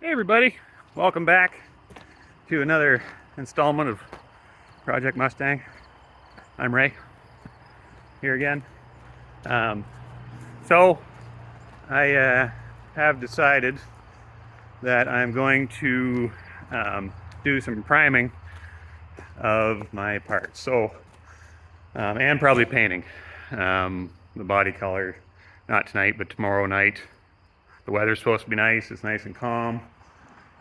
Hey everybody, welcome back to another installment of Project Mustang. I'm Ray, here again. So I have decided that I'm going to do some priming of my parts. And probably painting the body color, not tonight, but tomorrow night. The weather's supposed to be nice, it's nice and calm.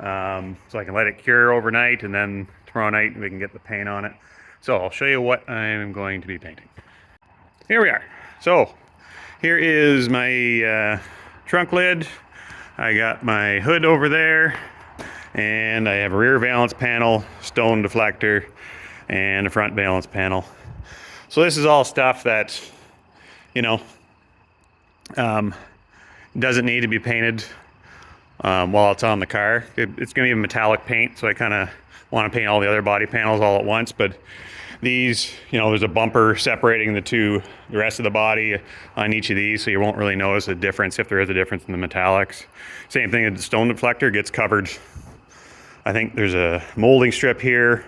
So I can let it cure overnight, and then tomorrow night we can get the paint on it. So I'll show you what I'm going to be painting. Here we are. So here is my trunk lid. I got my hood over there, and I have a rear valance panel, stone deflector, and a front valance panel. So this is all stuff that, you know, doesn't need to be painted while it's on the car. It's going to be a metallic paint, so I kind of want to paint all the other body panels all at once. But these, there's a bumper separating the rest of the body on each of these, so you won't really notice a difference if there is a difference in the metallics. Same thing with the stone deflector, gets covered. I think there's a molding strip here,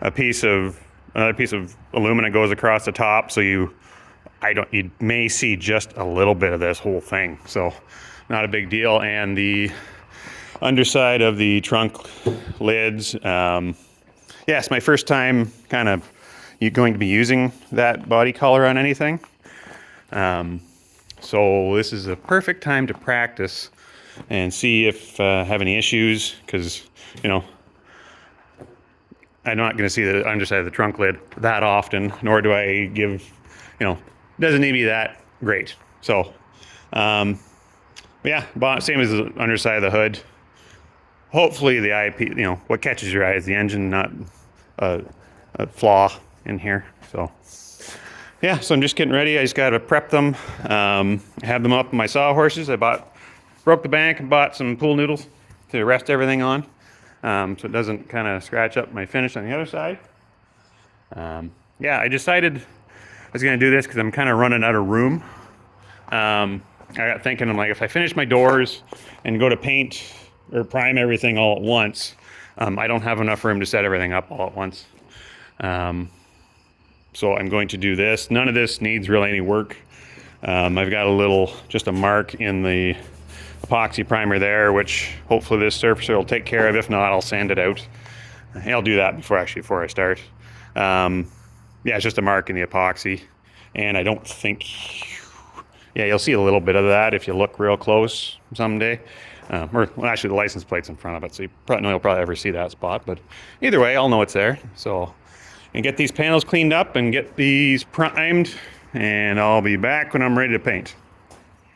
another piece of aluminum goes across the top, so you may see just a little bit of this whole thing, so not a big deal. And the underside of the trunk lids, it's my first time kind of going to be using that body color on anything, so this is a perfect time to practice and see if I have any issues, because I'm not going to see the underside of the trunk lid that often, nor do I give, doesn't need to be that great. So, same as the underside of the hood. Hopefully the IP, what catches your eye is the engine, not a flaw in here. So, so I'm just getting ready. I just got to prep them. Have them up in my sawhorses. I broke the bank and bought some pool noodles to rest everything on, so it doesn't kind of scratch up my finish on the other side. I decided I was going to do this because I'm kind of running out of room. I got thinking, I'm like, if I finish my doors and go to paint or prime everything all at once, I don't have enough room to set everything up all at once. So I'm going to do this. None of this needs really any work. I've got just a mark in the epoxy primer there, which hopefully this surfacer will take care of. If not, I'll sand it out. I'll do that before I start. It's just a mark in the epoxy, and I don't think, you'll see a little bit of that if you look real close someday. Actually the license plate's in front of it, so you'll probably ever see that spot, but either way, I'll know it's there. So, and get these panels cleaned up and get these primed, and I'll be back when I'm ready to paint.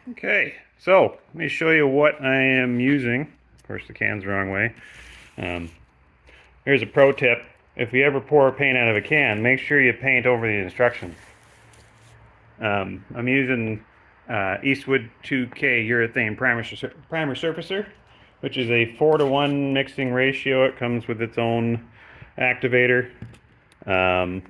Okay, so let me show you what I am using. Of course, the can's the wrong way. Here's a pro tip. If you ever pour paint out of a can, make sure you paint over the instructions. I'm using Eastwood 2K urethane primer surfacer, which is a 4:1 mixing ratio. It comes with its own activator, and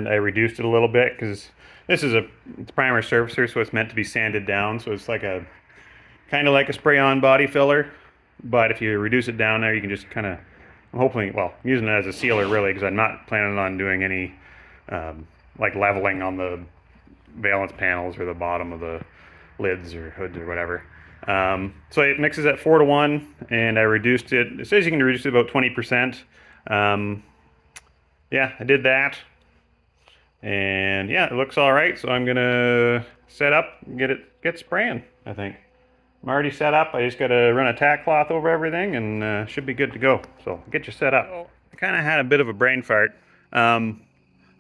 I reduced it a little bit because this is it's primer surfacer, so it's meant to be sanded down. So it's like kind of like a spray-on body filler, but if you reduce it down there, you can just kind of, I'm using it as a sealer really, because I'm not planning on doing any leveling on the valance panels or the bottom of the lids or hoods or whatever. So it mixes at 4:1, and I reduced it. It says you can reduce it about 20%. I did that, and it looks all right. So I'm gonna set up and get spraying. I think I'm already set up. I just got to run a tack cloth over everything, and should be good to go. So get you set up. I kind of had a bit of a brain fart. I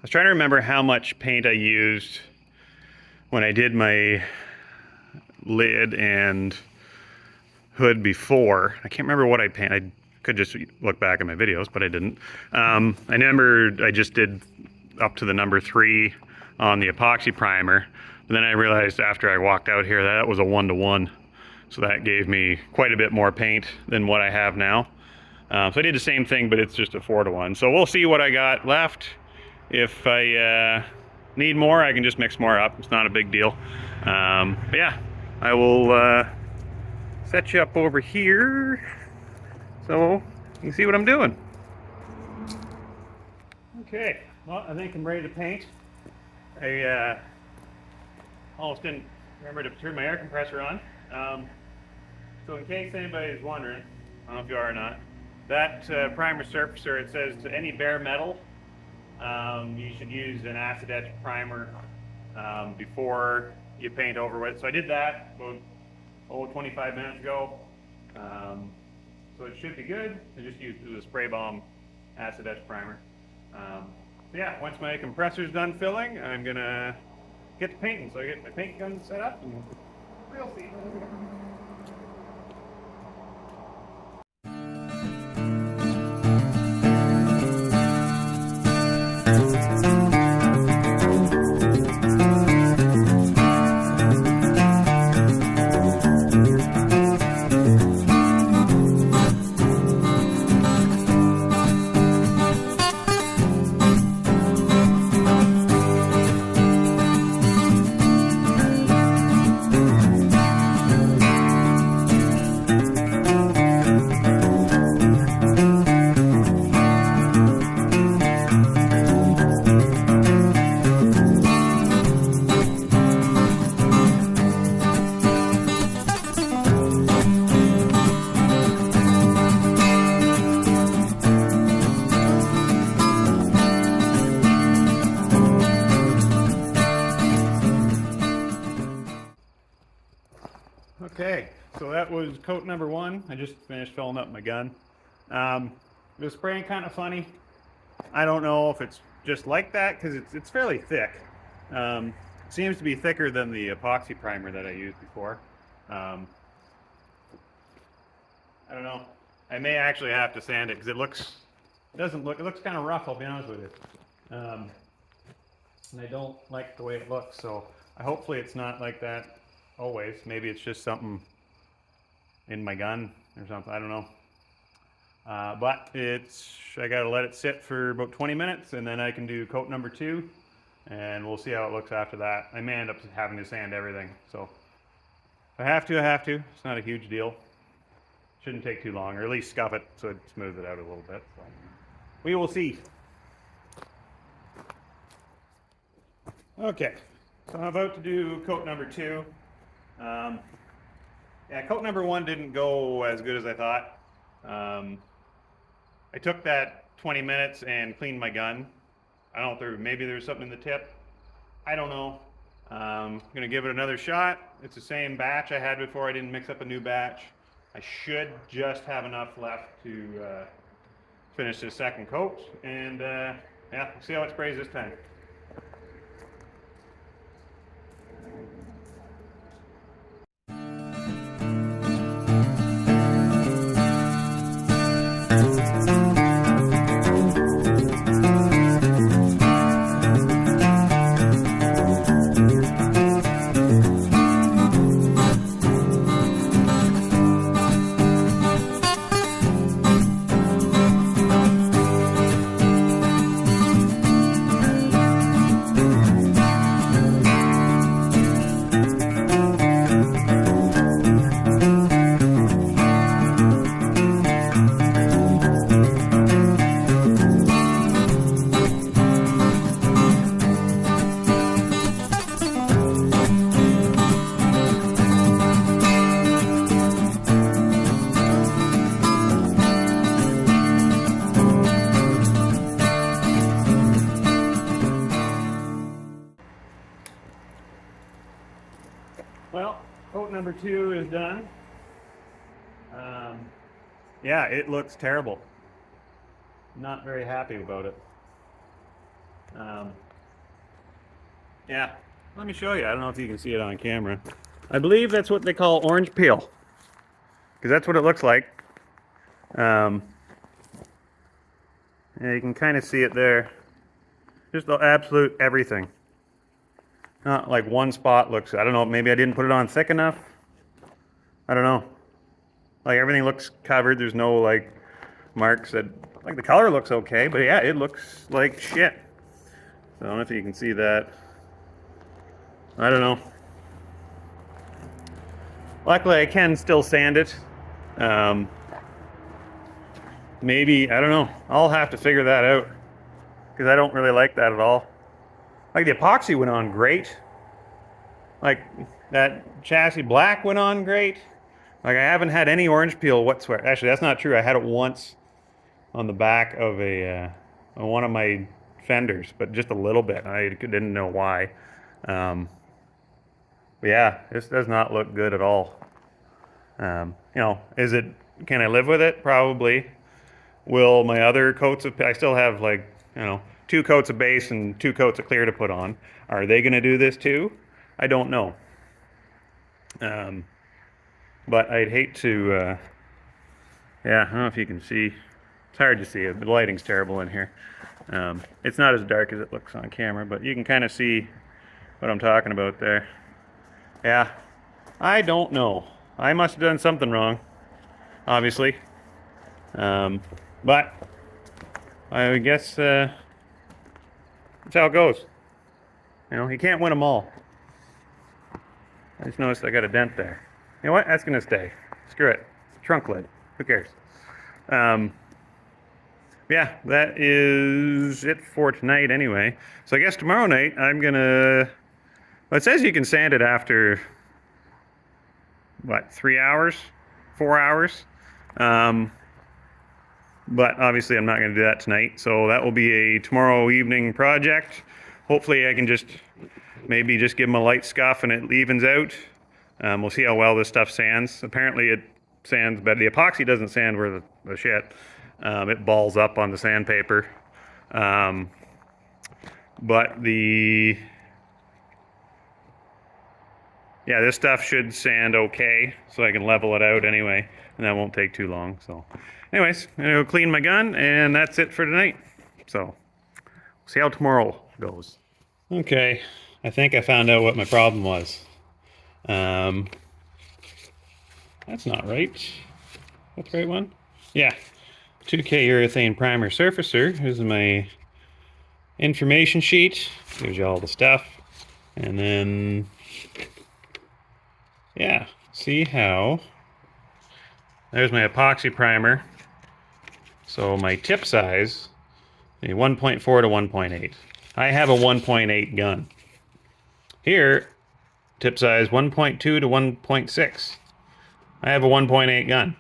was trying to remember how much paint I used when I did my lid and hood before. I can't remember what I painted. I could just look back at my videos, but I didn't. I remember I just did up to the number 3 on the epoxy primer, but then I realized after I walked out here that was a 1:1. So that gave me quite a bit more paint than what I have now. So I did the same thing, but it's just a 4:1. So we'll see what I got left. If I need more, I can just mix more up. It's not a big deal. I will set you up over here so you can see what I'm doing. Okay, well, I think I'm ready to paint. I almost didn't remember to turn my air compressor on. So in case anybody's wondering, I don't know if you are or not, that primer surfacer, it says to any bare metal, you should use an acid etch primer before you paint over it. So I did that about 25 minutes ago. So it should be good. I just used the spray bomb acid etch primer. So yeah, once my compressor's done filling, I'm gonna get to painting. So I get my paint gun set up and we'll see. Okay, so that was coat number one. I just finished filling up my gun. It was spraying kind of funny. I don't know if it's just like that because it's fairly thick. It seems to be thicker than the epoxy primer that I used before. I don't know. I may actually have to sand it because it looks kind of rough, I'll be honest with you. And I don't like the way it looks, so hopefully it's not like that always. Maybe it's just something in my gun or something, I don't know. But I gotta let it sit for about 20 minutes and then I can do coat number two and we'll see how it looks after that. I may end up having to sand everything, so if I have to, I have to. It's not a huge deal. Shouldn't take too long, or at least scuff it so it smooths it out a little bit. So we will see. Okay, so I'm about to do coat number two. Yeah, coat number one didn't go as good as I thought. I took that 20 minutes and cleaned my gun. I don't know if maybe there's something in the tip. I don't know. I'm gonna give it another shot. It's the same batch I had before. I didn't mix up a new batch. I should just have enough left to finish this second coat, and yeah, we'll see how it sprays this time. Well, coat number two is done. Yeah, it looks terrible. Not very happy about it. Yeah, let me show you. I don't know if you can see it on camera. I believe that's what they call orange peel, because that's what it looks like. Yeah, you can kind of see it there. Just the absolute everything. Not like one spot looks, I don't know, maybe I didn't put it on thick enough. I don't know. Like everything looks covered. There's no like marks that, like the color looks okay, but yeah, it looks like shit. So I don't know if you can see that. I don't know. Luckily, I can still sand it. Maybe, I don't know. I'll have to figure that out because I don't really like that at all. Like the epoxy went on great. Like that chassis black went on great. Like I haven't had any orange peel whatsoever. Actually, that's not true. I had it once on the back of on one of my fenders, but just a little bit. I didn't know why. But yeah, this does not look good at all. You know, can I live with it? Probably. Will my other coats of, I still have like, you know, 2 coats of base and 2 coats of clear to put on. Are they going to do this too? I don't know. But I'd hate to, yeah, I don't know if you can see. It's hard to see it. The lighting's terrible in here. It's not as dark as it looks on camera, but you can kind of see what I'm talking about there. Yeah, I don't know. I must have done something wrong, obviously. But I guess that's how it goes. You know, you can't win them all. I just noticed I got a dent there. You know what? That's gonna stay. Screw it. Trunk lid. Who cares? Yeah, that is it for tonight anyway. So I guess tomorrow night I'm gonna. Well, it says you can sand it after what, 3 hours, 4 hours. But obviously I'm not going to do that tonight, so that will be a tomorrow evening project. Hopefully I can just maybe just give them a light scuff and it evens out. We'll see how well this stuff sands. Apparently it sands, but the epoxy doesn't sand worth the shit. It balls up on the sandpaper. But yeah, this stuff should sand okay, so I can level it out anyway, and that won't take too long. So anyways, I'm gonna go clean my gun, and that's it for tonight. So we'll see how tomorrow goes. Okay, I think I found out what my problem was. That's not right. That's the right one? Yeah. 2K urethane primer surfacer. Here's my information sheet. Gives you all the stuff. And then, yeah, see how. There's my epoxy primer. So my tip size, 1.4 to 1.8. I have a 1.8 gun. Here, tip size 1.2 to 1.6. I have a 1.8 gun.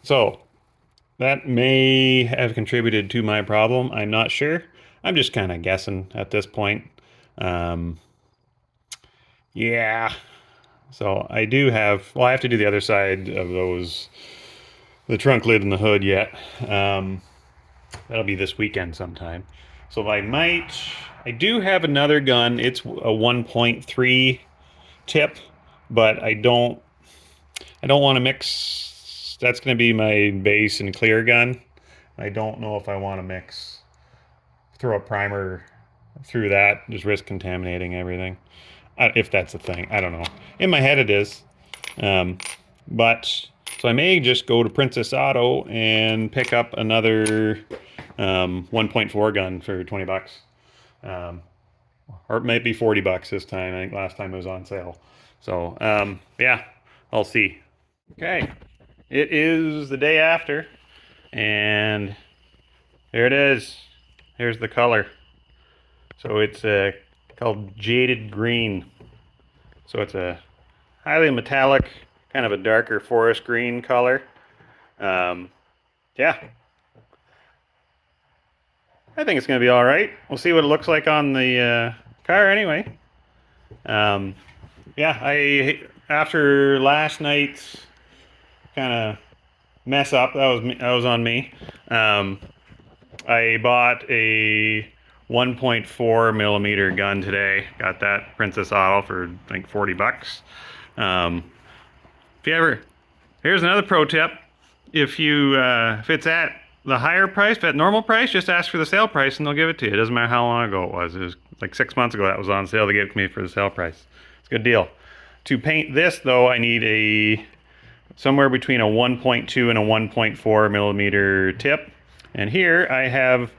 So that may have contributed to my problem. I'm not sure. I'm just kind of guessing at this point. Yeah. So I do have, well, I have to do the other side of those, the trunk lid and the hood yet. That'll be this weekend sometime. So I do have another gun. It's a 1.3 tip, but I don't want to mix. That's going to be my base and clear gun. I don't know if I want to throw a primer through that, just risk contaminating everything. If that's a thing, I don't know. In my head it is. So I may just go to Princess Auto and pick up another 1.4 gun for 20 bucks. Or it might be 40 bucks this time. I think last time it was on sale. So, yeah, I'll see. Okay, it is the day after, and there it is. Here's the color. So it's called Jaded Green. So it's a highly metallic, kind of a darker forest green color. Yeah. I think it's going to be all right. We'll see what it looks like on the car anyway. Yeah, after last night's kind of mess up, that was on me. I bought a 1.4 millimeter gun today. Got that Princess Auto for I think 40 bucks. Here's another pro tip. If it's at the higher price, at normal price, just ask for the sale price and they'll give it to you. It doesn't matter how long ago it was. It was like 6 months ago that was on sale. They gave it to me for the sale price. It's a good deal. To paint this though, I need somewhere between a 1.2 and a 1.4 millimeter tip. And here I have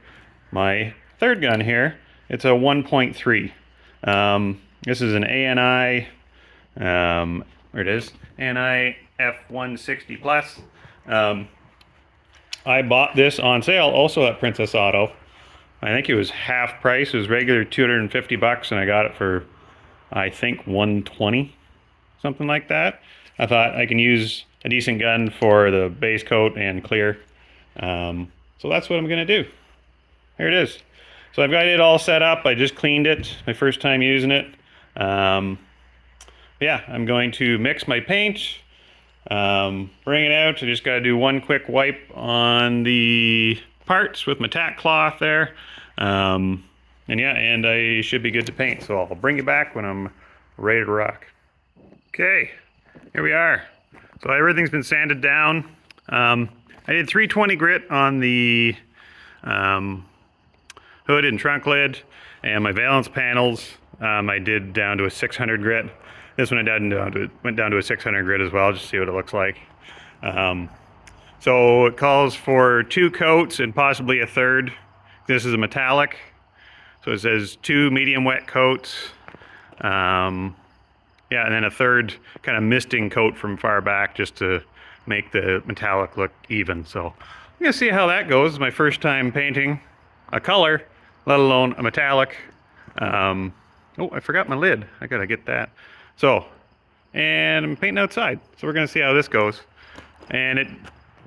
my third gun here. It's a 1.3. This is an ANI There it is. NI F160 Plus. I bought this on sale also at Princess Auto. I think it was half price. It was regular $250 and I got it for, I think, $120, something like that. I thought I can use a decent gun for the base coat and clear. So that's what I'm gonna do. Here it is. So I've got it all set up. I just cleaned it, my first time using it. Yeah, I'm going to mix my paint, bring it out. I just got to do one quick wipe on the parts with my tack cloth there. And yeah, and I should be good to paint. So I'll bring it back when I'm ready to rock. Okay, here we are. So everything's been sanded down. I did 320 grit on the hood and trunk lid, and my valence panels I did down to a 600 grit. This one I went down to a 600 grit as well, just to see what it looks like. So it calls for 2 coats and possibly a third. This is a metallic, so it says 2 medium wet coats. Yeah, and then a third kind of misting coat from far back just to make the metallic look even. So I'm gonna see how that goes. It's my first time painting a color, let alone a metallic. Oh, I forgot my lid. I gotta get that. So, and I'm painting outside. So we're gonna see how this goes. And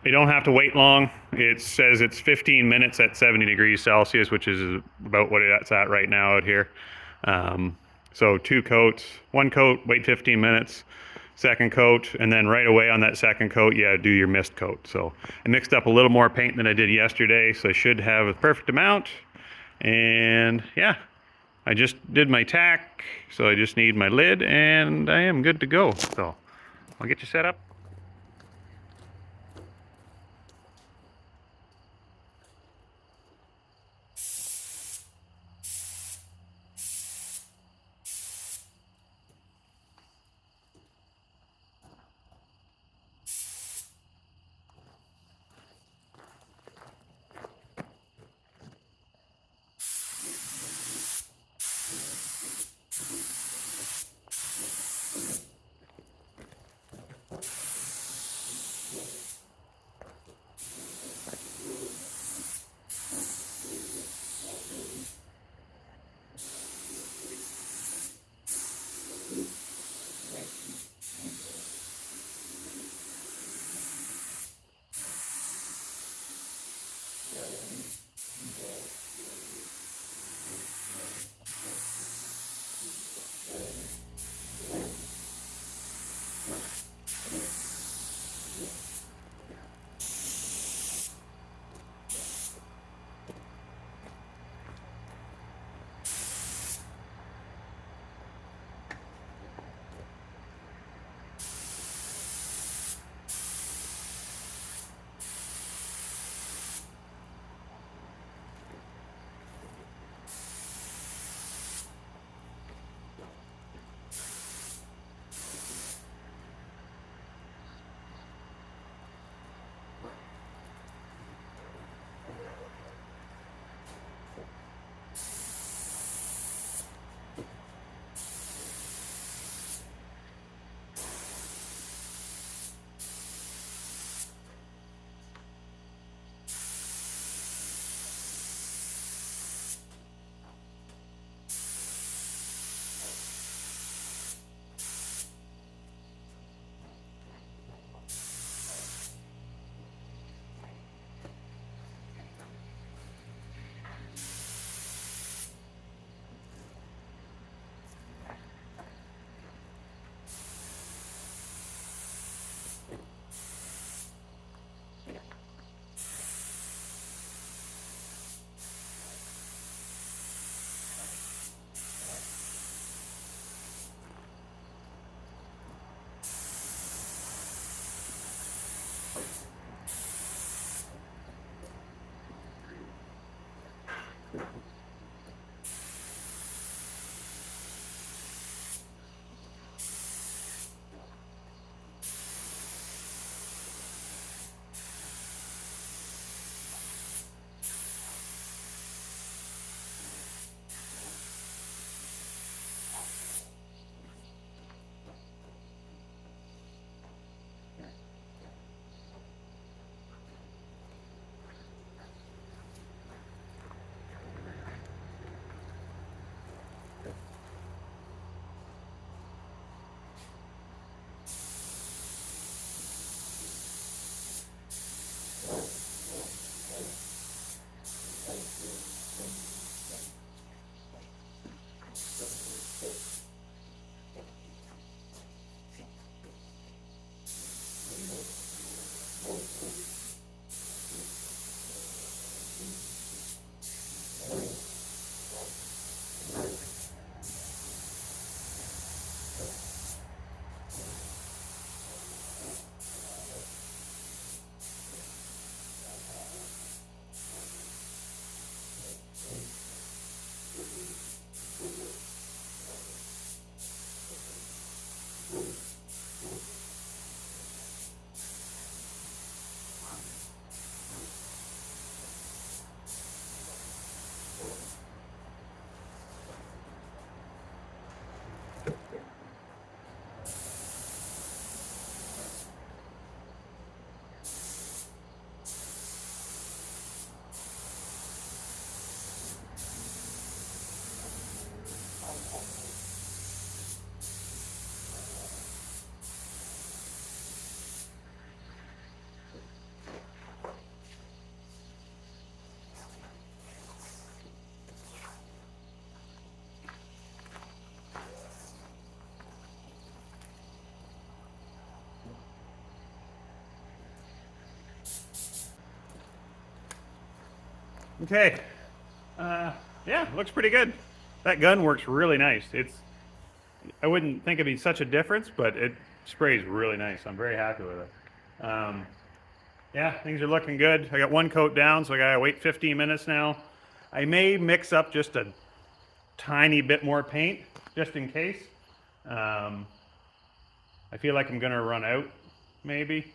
you don't have to wait long. It says it's 15 minutes at 70 degrees Celsius, which is about what it's at right now out here. So 2 coats, 1 coat, wait 15 minutes, second coat, and then right away on that second coat, yeah, do your mist coat. So I mixed up a little more paint than I did yesterday, so I should have a perfect amount. And yeah, I just did my tack, so I just need my lid, and I am good to go. So I'll get you set up. Okay. Yeah, looks pretty good. That gun works really nice. I wouldn't think it'd be such a difference, but it sprays really nice. I'm very happy with it. Yeah, things are looking good. I got one coat down, so I gotta wait 15 minutes now. I may mix up just a tiny bit more paint, just in case. I feel like I'm gonna run out, maybe,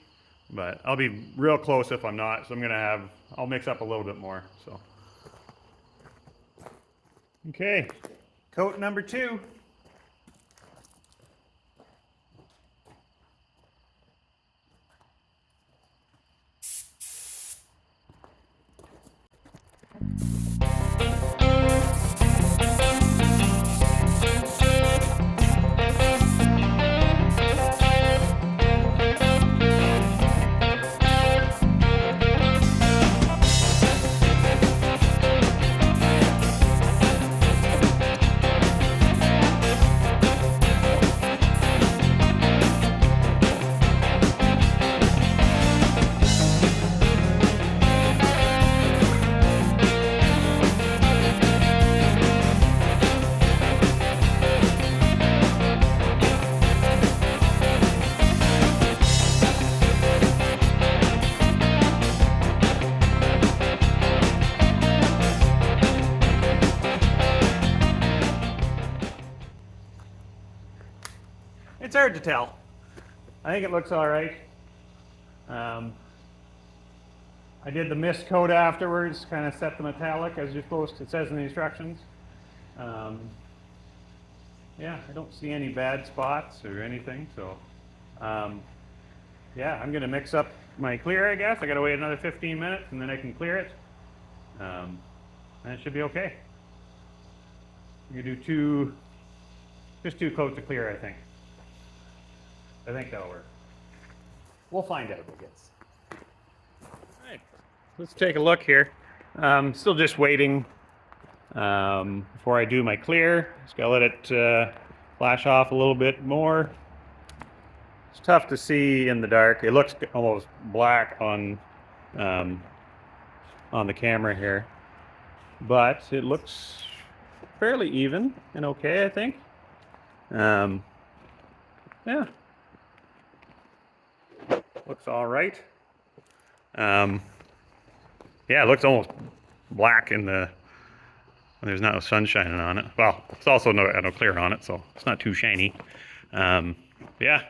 but I'll be real close if I'm not. So I'll mix up a little bit more. So, okay, coat number 2. It's hard to tell. I think it looks all right. I did the mist coat afterwards, kind of set the metallic as you're supposed to. It says in the instructions. Yeah, I don't see any bad spots or anything. So, yeah, I'm gonna mix up my clear. I guess I gotta wait another 15 minutes and then I can clear it. And it should be okay. You do just 2 coats of clear, I think. I think that'll work. We'll find out, I guess. All right, let's take a look here. Still just waiting before I do my clear. Just gotta let it flash off a little bit more. It's tough to see in the dark. It looks almost black on the camera here, but it looks fairly even and okay, I think. Yeah. Looks all right. Yeah, it looks almost black in when there's no sun shining on it. Well, it's also no clear on it, so it's not too shiny. Yeah,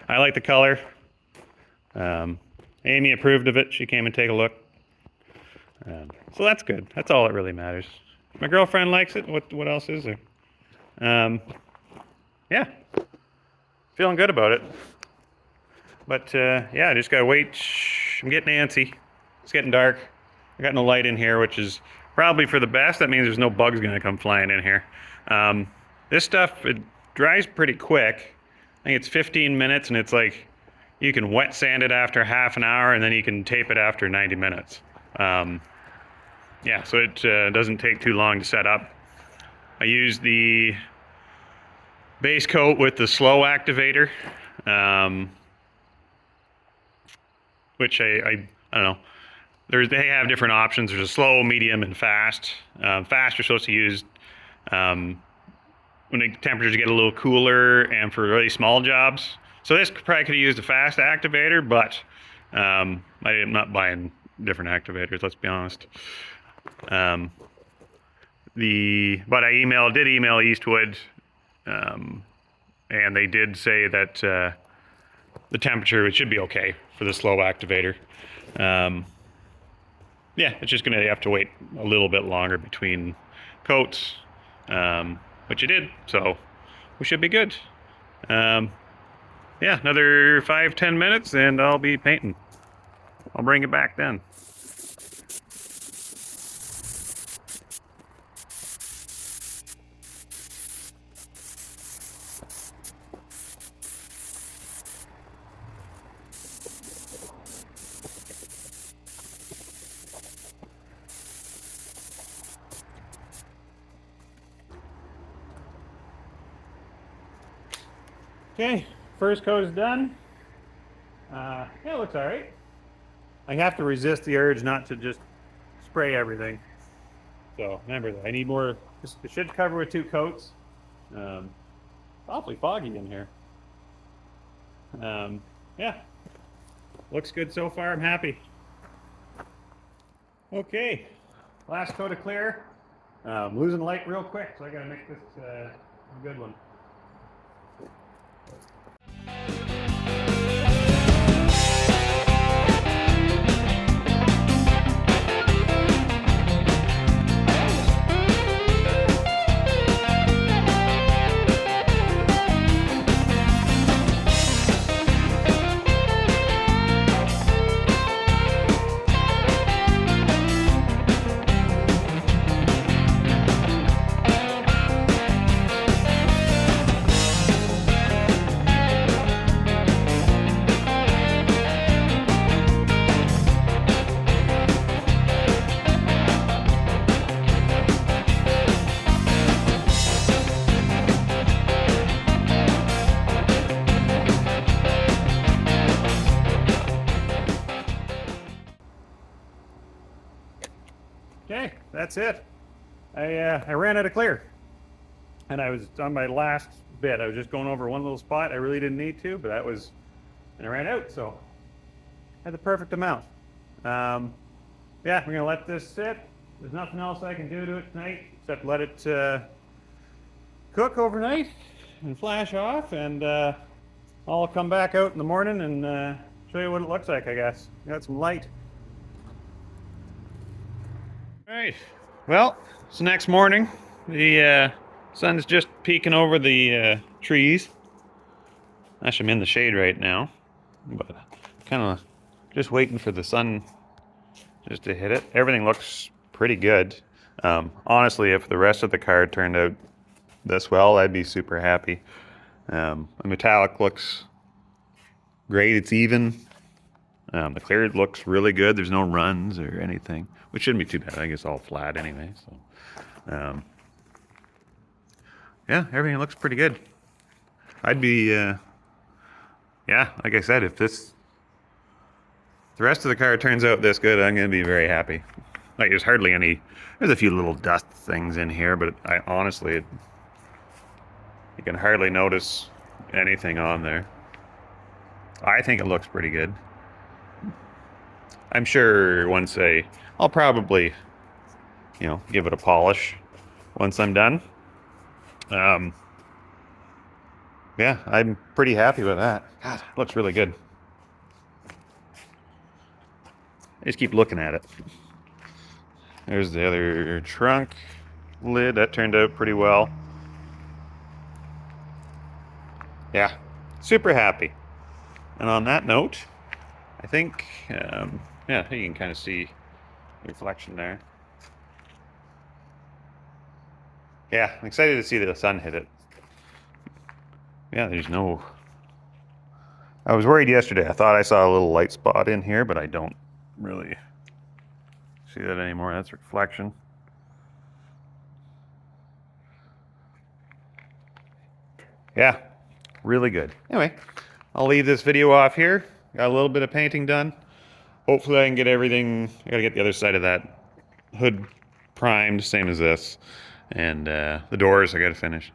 I like the color. Amy approved of it. She came and take a look. So that's good. That's all that really matters. My girlfriend likes it. What else is there? Yeah, feeling good about it. But yeah, I just gotta wait. I'm getting antsy. It's getting dark. I got no light in here, which is probably for the best. That means there's no bugs gonna come flying in here. This stuff, it dries pretty quick. I think it's 15 minutes, and it's like you can wet sand it after half an hour, and then you can tape it after 90 minutes. Yeah, so it doesn't take too long to set up. I use the base coat with the slow activator. Which I don't know. They have different options. There's a slow, medium, and fast. Fast you're supposed to use when the temperatures get a little cooler and for really small jobs. So this probably could have used a fast activator, but I'm not buying different activators. Let's be honest. But I did email Eastwood, and they did say that the temperature, it should be okay for the slow activator. Yeah, it's just gonna have to wait a little bit longer between coats, which it did, so we should be good. Yeah, another 5-10 minutes and I'll be painting. I'll bring it back then. Okay, first coat is done. Yeah, it looks all right. I have to resist the urge not to just spray everything. So remember that I need more. It should cover with 2 coats. Awfully foggy in here. Yeah, looks good so far. I'm happy. Okay, last coat of clear. Losing light real quick, so I gotta make this a good one. Okay, that's it. I ran out of clear, and I was on my last bit. I was just going over one little spot. I really didn't need to, but and I ran out, so I had the perfect amount. Yeah, we're gonna let this sit. There's nothing else I can do to it tonight except let it cook overnight and flash off, and I'll come back out in the morning and show you what it looks like, I guess. Got some light. All right, well, it's the next morning. The sun's just peeking over the trees. Actually, I'm in the shade right now, but kind of just waiting for the sun just to hit it. Everything looks pretty good. Honestly, if the rest of the car turned out this well, I'd be super happy. The metallic looks great. It's even. The clear looks really good. There's no runs or anything, which shouldn't be too bad. I think it's all flat anyway. So, yeah, everything looks pretty good. I'd be, yeah, like I said, if the rest of the car turns out this good, I'm going to be very happy. Like, there's hardly any, there's a few little dust things in here, but I honestly, you can hardly notice anything on there. I think it looks pretty good. I'm sure I'll probably, give it a polish once I'm done. Yeah, I'm pretty happy with that. God, it looks really good. I just keep looking at it. There's the other trunk lid. That turned out pretty well. Yeah, super happy. And on that note, I think, yeah, you can kind of see the reflection there. Yeah, I'm excited to see the sun hit it. Yeah, there's no... I was worried yesterday. I thought I saw a little light spot in here, but I don't really see that anymore. That's reflection. Yeah, really good. Anyway, I'll leave this video off here. Got a little bit of painting done. Hopefully I can get everything... I gotta get the other side of that hood primed, same as this. And the doors I gotta finish.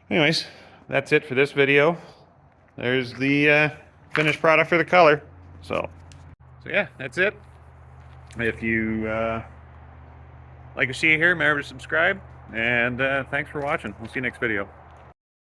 Anyways, that's it for this video. There's the finished product for the color. So yeah, that's it. If you like to see it here, remember to subscribe. And thanks for watching. We'll see you next video.